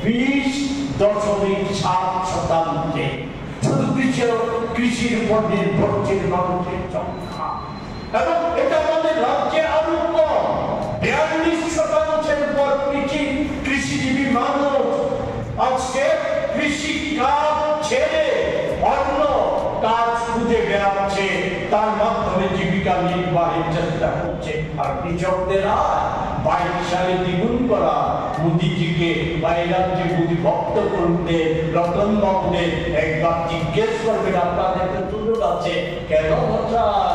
20.7%। শুধু কৃষির উপর নির্ভরশীল মানুষের সংখ্যা, এবং এটা আমাদের রাজ্যে আরো কম। 42% উপর কৃষিজীবী মানুষ আজকে কৃষি কাজ ছেড়ে অন্য কাজ খুঁজে বেড়াচ্ছে, তার মাধ্যমে জীবিকা নির্বাহের চেষ্টা করছে। আর কৃষকদের আয় 22 সালে দ্বিগুণ করা মোদীজিকে বা এই রাজ্যে মোদী ভক্ত করতে রতন বাবুদের একবার জিজ্ঞেস করবেন, আপনাদের তো সুযোগ আছে, কেন বছর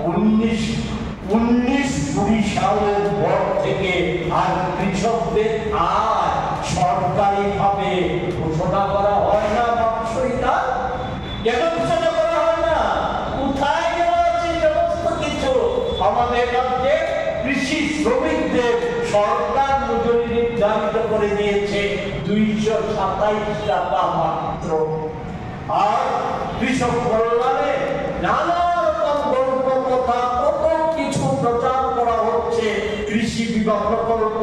19-20 সালের পর থেকে আর কৃষকদের আয় সরকারি ভাবে ঘোষণা করা হয় না? বাৎসরিক আয় কেন ঘোষণা করা হয় না? কোথায় গেল আছে সমস্ত কিছু? আমাদের রাজ্যে কৃষি শ্রমিকদের সরকার মজুরি নির্ধারিত করে দিয়েছে 227 টাকা মাত্র। আর কৃষক কল্যাণে নানা রকম গল্প কথা কত কিছু প্রচার করা হচ্ছে। কৃষি বিমা প্রকল্প,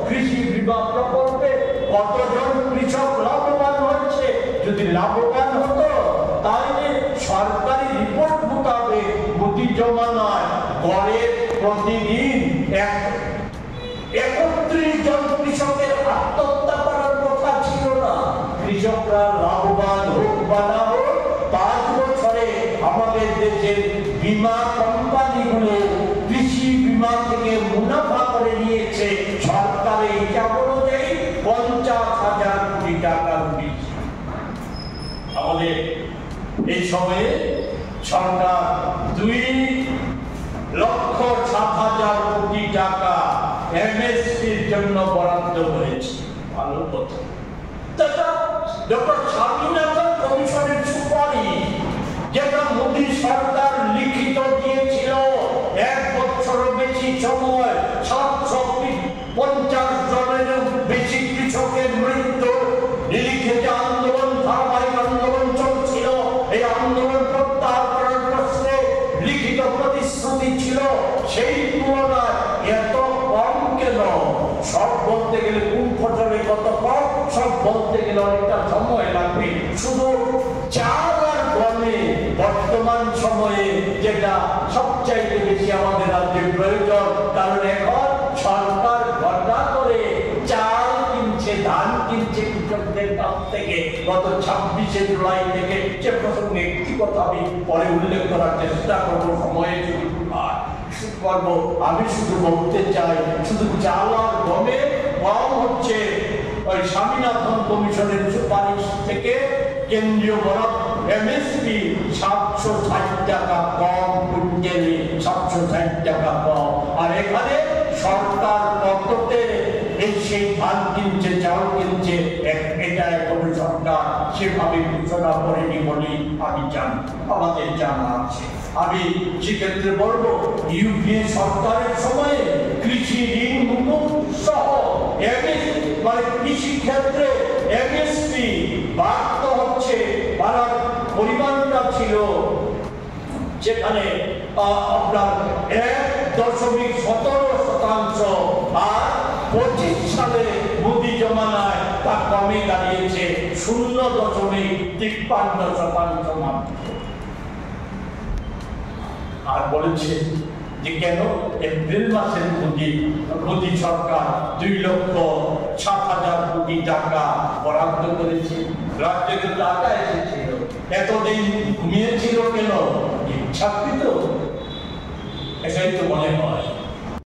কৃষি বিমা প্রকল্পে কতজন কৃষক লাভবান হচ্ছে? যদি লাভবান হতো তাহলে সরকারি রিপোর্ট মোতাবেক মোদী জমানায় গড়ে প্রতিদিন 31 জন কৃষকের আত্মহত্যা করার কথা ছিল না। কৃষকরা লাভবান হোক বা না হোক, 5 বছরে আমাদের দেশের বীমা কোম্পানিগুলো কৃষি বীমা থেকে মুনাফা করে নিয়েছে সরকারের হিসাব অনুযায়ী 50,000 কোটি টাকা। আমাদের এই সময়ে সরকার 2,07,000 কোটি টাকা এমএসপির জন্য বরাদ্দ করেছে। ভালো কথা। ডক্টর স্বামীনাথন কমিশনের সুপারিশ, যেটা মোদী সরকার লিখিত দিয়েছিল 1 বছরের বেশি সময় 750 জনের বেশি কৃষকের মৃত্যু, লিখিত আন্দোলন, ধারাবাহিক আন্দোলন চলছিল। এই আন্দোলন প্রত্যাহার করার প্রশ্নে লিখিত প্রতিশ্রুতি ছিল, সেই তুলনায় এত কম কেন? সব বলতে গেলে কোন ফসলে কত কম, সব বলতে গেলে অনেকটা সময় লাগবে। শুধু চাল আর গমে বর্তমান সময়ে যেটা সবচাইতে বেশি আমাদের রাজ্যে প্রয়োজন, কারণ এখন সরকার ঘটা করে চাল কিনছে, ধান কিনছে কৃষকদের কাছ থেকে। গত 26শে জুলাই থেকে যে প্রসঙ্গে একটি কথা আমি পরে উল্লেখ করার চেষ্টা করবো, সময়ে যদি করবো। আমি শুধু বলতে চাই, শুধু চাল আর গমে কম হচ্ছে ওই স্বামীনাথন কমিশনের সুপারিশ থেকে কেন্দ্রীয় বরাদ্দ এমএসপি 760 টাকা কম, কুইন্টালে 760 টাকা কম। আর এখানে সরকার কততে সেই ধান কিনছে, চাউল কিনছে, এটা এখন সরকার সেভাবে ঘোষণা করেনি বলে আমাদের জানা আছে। আমি সেক্ষেত্রে বলবো, ইউপিএ সরকারের সময়ে কৃষি ঋণ মুকুব সহ মানে কৃষি ক্ষেত্রে এমএসপি বাড়তে হচ্ছে, বাড়ার পরিমাণটা ছিল যেখানে আপনার 1.17%, আর 25 সালে মোদী জমানায় তা কমে দাঁড়িয়েছে 0.53% মাত্র। আর বলেছে যে কেন এপ্রিল মাসের মোদী সরকার 2,07,000 কোটি টাকা বরাদ্দ করেছে, রাজ্যকে টাকা এসেছিল, এতদিন ঘুমিয়েছিল কেন? ইচ্ছাকৃত, এটাই তো মনে হয়।